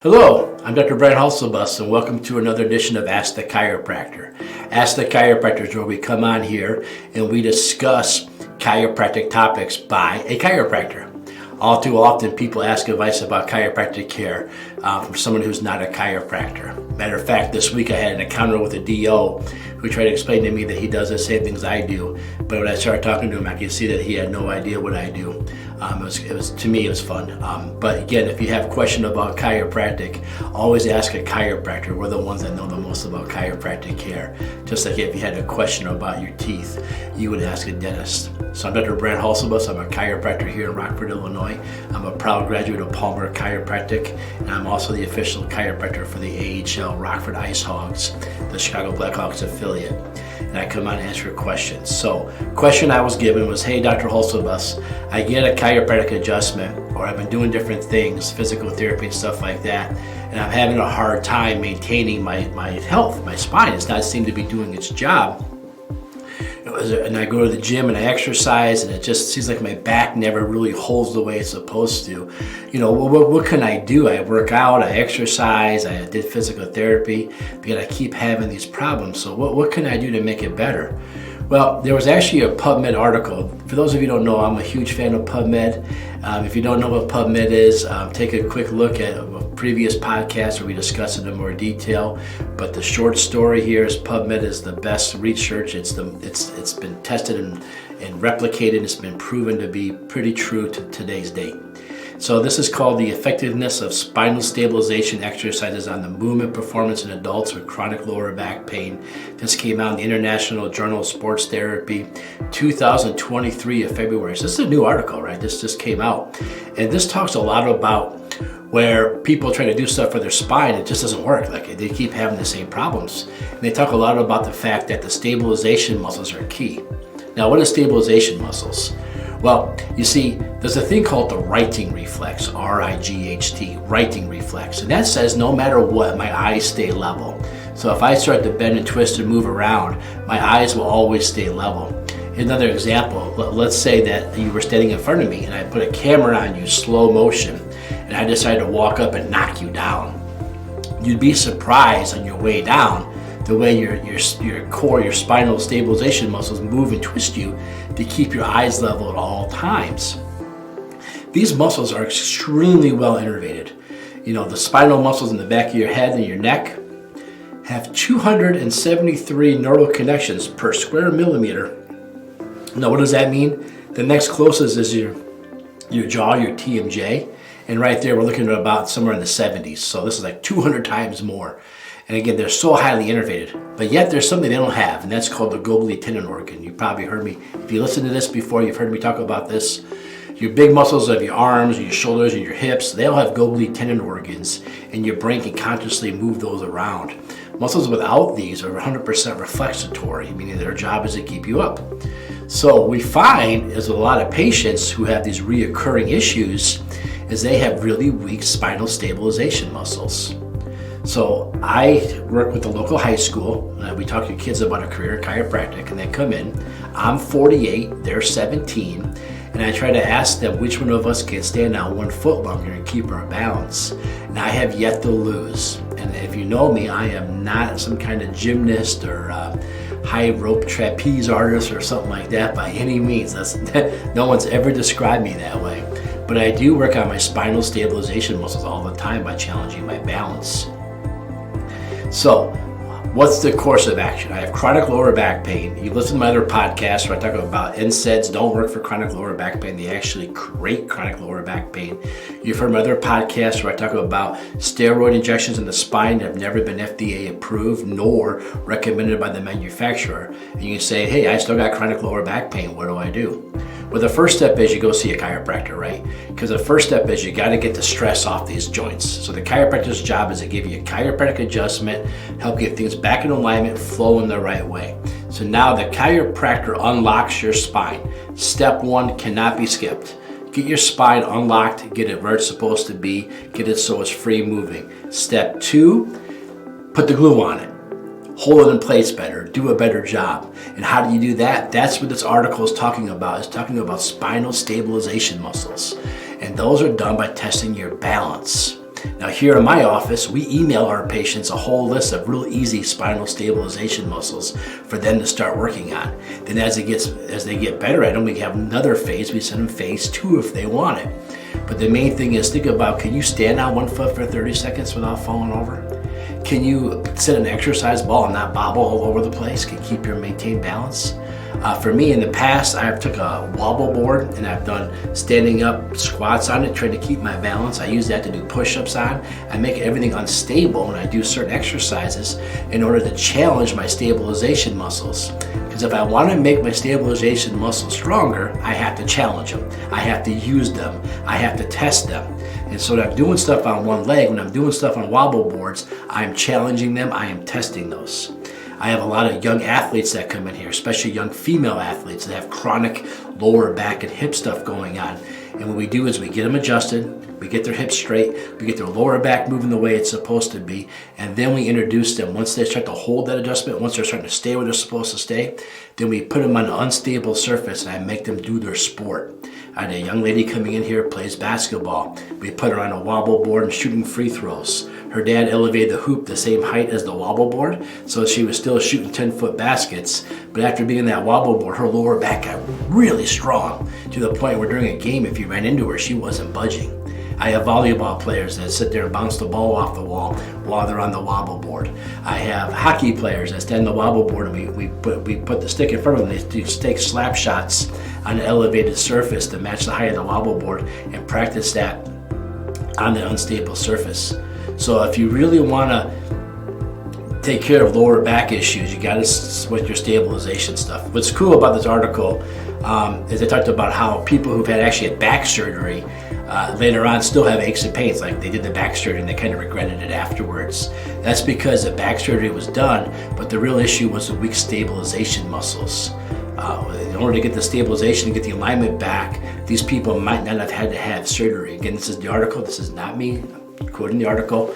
Hello, I'm Dr. Hulsebus, and welcome to another edition of Ask the Chiropractor. Ask the Chiropractor is where we come on here and we discuss chiropractic topics by a chiropractor. All too often, people ask advice about chiropractic care from someone who's not a chiropractor. Matter of fact, this week I had an encounter with a DO who tried to explain to me that he does the same things I do, but when I started talking to him, I could see that he had no idea what I do. To me, it was fun. But again, if you have a question about chiropractic, always ask a chiropractor. We're the ones that know the most about chiropractic care. Just like if you had a question about your teeth, you would ask a dentist. So I'm Dr. Hulsebus. I'm a chiropractor here in Rockford, Illinois. I'm a proud graduate of Palmer Chiropractic, and I'm also the official chiropractor for the AHL Rockford Ice Hogs, the Chicago Blackhawks affiliate. And I come on and answer questions. So, question I was given was, hey, Dr. Hulsebus, I get a chiropractic adjustment, or I've been doing different things, physical therapy and stuff like that, and I'm having a hard time maintaining my health, my spine. It's not seem to be doing its job. And I go to the gym and I exercise, and it just seems like my back never really holds the way it's supposed to. You know, what can I do? I work out, I exercise, I did physical therapy, but I keep having these problems. So what can I do to make it better? Well, there was actually a PubMed article. For those of you who don't know, I'm a huge fan of PubMed. If you don't know what PubMed is, take a quick look at a previous podcast where we discuss it in more detail. But the short story here is PubMed is the best research. It's been tested and replicated. It's been proven to be pretty true to today's date. So this is called The Effectiveness of Spinal Stabilization Exercises on the Movement Performance in Adults with Chronic Lower Back Pain. This came out in the International Journal of Sports Therapy, 2023 of February. So this is a new article, right? This just came out. And this talks a lot about where people try to do stuff for their spine, it just doesn't work. Like, they keep having the same problems. And they talk a lot about the fact that the stabilization muscles are key. Now, what is stabilization muscles? Well, you see, there's a thing called the righting reflex, R-I-G-H-T, righting reflex. And that says no matter what, my eyes stay level. So if I start to bend and twist and move around, my eyes will always stay level. Another example, let's say that you were standing in front of me and I put a camera on you, slow motion, and I decided to walk up and knock you down. You'd be surprised on your way down the way your core, your spinal stabilization muscles move and twist you to keep your eyes level at all times. These muscles are extremely well innervated. You know, the spinal muscles in the back of your head and your neck have 273 neural connections per square millimeter. Now, what does that mean? The next closest is your jaw, your TMJ, and right there we're looking at about somewhere in the 70s. So this is like 200 times more. And again, they're so highly innervated, but yet there's something they don't have, and that's called the Goblet tendon organ. You probably heard me, if you listened to this before, you've heard me talk about this. Your big muscles of your arms, your shoulders, and your hips, they all have Goblet tendon organs, and your brain can consciously move those around. Muscles without these are 100% reflexatory, meaning their job is to keep you up. So we find is a lot of patients who have these reoccurring issues is they have really weak spinal stabilization muscles. So I work with the local high school. We talk to kids about a career in chiropractic, and they come in. I'm 48, they're 17, and I try to ask them which one of us can stand on 1 foot longer and keep our balance. And I have yet to lose. And if you know me, I am not some kind of gymnast or high rope trapeze artist or something like that by any means. No one's ever described me that way. But I do work on my spinal stabilization muscles all the time by challenging my balance. So, what's the course of action? I have chronic lower back pain. You listen to my other podcasts where I talk about NSAIDs don't work for chronic lower back pain. They actually create chronic lower back pain. You've heard my other podcasts where I talk about steroid injections in the spine that have never been FDA approved nor recommended by the manufacturer. And you say, hey, I still got chronic lower back pain. What do I do? Well, the first step is you go see a chiropractor, right? Because the first step is you got to get the stress off these joints. So the chiropractor's job is to give you a chiropractic adjustment, help get things back in alignment, flow in the right way. So now the chiropractor unlocks your spine. Step 1 cannot be skipped. Get your spine unlocked, get it where it's supposed to be, get it so it's free moving. Step 2, put the glue on it. Hold it in place better, do a better job. And how do you do that? That's what this article is talking about. It's talking about spinal stabilization muscles. And those are done by testing your balance. Now here in my office, we email our patients a whole list of real easy spinal stabilization muscles for them to start working on. Then as they get better at them, we have another phase. We send them phase 2 if they want it. But the main thing is, think about, can you stand on one foot for 30 seconds without falling over? Can you sit an exercise ball and not bobble all over the place? Can you keep your maintained balance? For me, in the past, I took a wobble board and I've done standing up squats on it, trying to keep my balance. I use that to do push-ups on. I make everything unstable when I do certain exercises in order to challenge my stabilization muscles. Because if I want to make my stabilization muscles stronger, I have to challenge them. I have to use them. I have to test them. And so when I'm doing stuff on one leg, when I'm doing stuff on wobble boards, I'm challenging them, I am testing those. I have a lot of young athletes that come in here, especially young female athletes that have chronic lower back and hip stuff going on. And what we do is we get them adjusted, we get their hips straight, we get their lower back moving the way it's supposed to be, and then we introduce them. Once they start to hold that adjustment, once they're starting to stay where they're supposed to stay, then we put them on an unstable surface and I make them do their sport. I had a young lady coming in here, plays basketball. We put her on a wobble board and shooting free throws. Her dad elevated the hoop the same height as the wobble board, so she was still shooting 10-foot baskets. But after being in that wobble board, her lower back got really strong to the point where during a game, if you ran into her, she wasn't budging. I have volleyball players that sit there and bounce the ball off the wall while they're on the wobble board. I have hockey players that stand on the wobble board and we put the stick in front of them. They take slap shots on an elevated surface to match the height of the wobble board and practice that on the unstable surface. So if you really want to take care of lower back issues, you got to switch your stabilization stuff. What's cool about this article is they talked about how people who've actually had back surgery later on still have aches and pains. Like they did the back surgery and they kind of regretted it afterwards. That's because the back surgery was done, but the real issue was the weak stabilization muscles. In order to get the stabilization and get the alignment back, these people might not have had to have surgery. Again, this is the article, this is not me quoting the article.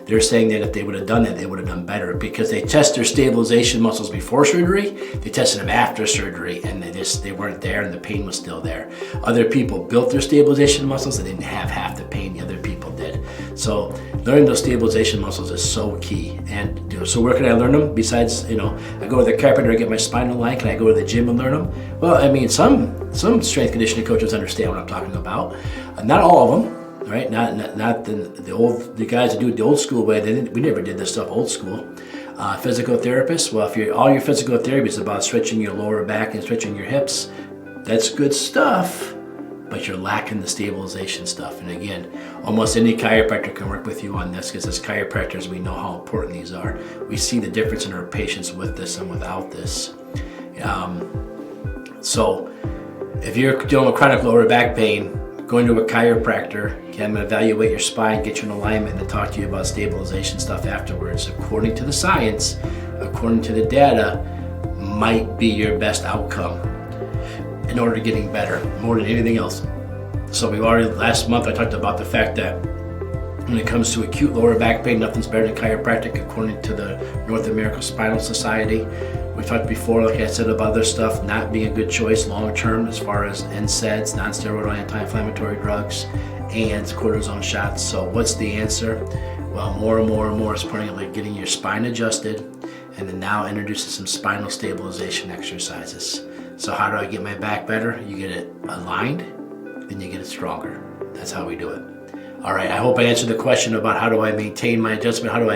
They're saying that if they would have done that, they would have done better because they test their stabilization muscles before surgery, they tested them after surgery, and they weren't there and the pain was still there. Other people built their stabilization muscles, they didn't have half the pain the other people did. So learning those stabilization muscles is so key. And so where can I learn them? Besides, I go to the chiropractor, I get my spinal line. Can I go to the gym and learn them? Well, I mean, some strength conditioning coaches understand what I'm talking about. Not all of them. Right, not the guys that do it the old school way. We never did this stuff old school. Physical therapists. Well, if all your physical therapy is about stretching your lower back and stretching your hips, that's good stuff. But you're lacking the stabilization stuff. And again, almost any chiropractor can work with you on this because as chiropractors, we know how important these are. We see the difference in our patients with this and without this. So, if you're dealing with chronic lower back pain, going to a chiropractor, I'm going to evaluate your spine, get you in alignment, and talk to you about stabilization stuff afterwards. According to the science, according to the data, might be your best outcome in order to getting better, more than anything else. So last month I talked about the fact that when it comes to acute lower back pain, nothing's better than chiropractic according to the North American Spinal Society. We talked before, like I said, about other stuff not being a good choice long term as far as NSAIDs, non-steroidal anti-inflammatory drugs, and cortisone shots. So what's the answer? Well, more and more is pointing at like getting your spine adjusted and then now introducing some spinal stabilization exercises. So how do I get my back better? You get it aligned, then you get it stronger. That's how we do it. All right, I hope I answered the question about how do I maintain my adjustment, how do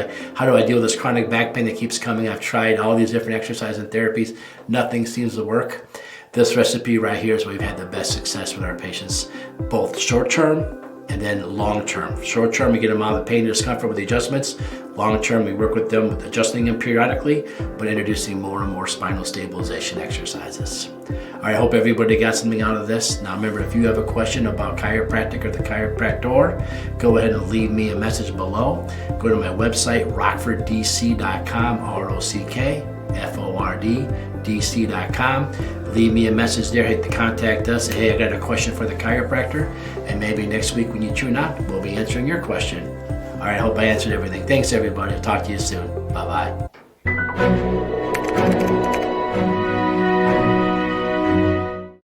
I deal with this chronic back pain that keeps coming. I've tried all these different exercises and therapies. Nothing seems to work. This recipe right here is where we've had the best success with our patients, both short term and then long term. Short term, we get them out of the pain and discomfort with the adjustments. Long term, we work with them with adjusting them periodically, but introducing more and more spinal stabilization exercises. All right, I hope everybody got something out of this. Now remember, if you have a question about chiropractic or the chiropractor, go ahead and leave me a message below. Go to my website, rockforddc.com, rockforddc.com. Leave me a message there, hit the contact us, say, hey, I got a question for the chiropractor, and maybe next week when you tune on, we'll be answering your question. All right, I hope I answered everything. Thanks, everybody. I'll talk to you soon. Bye-bye.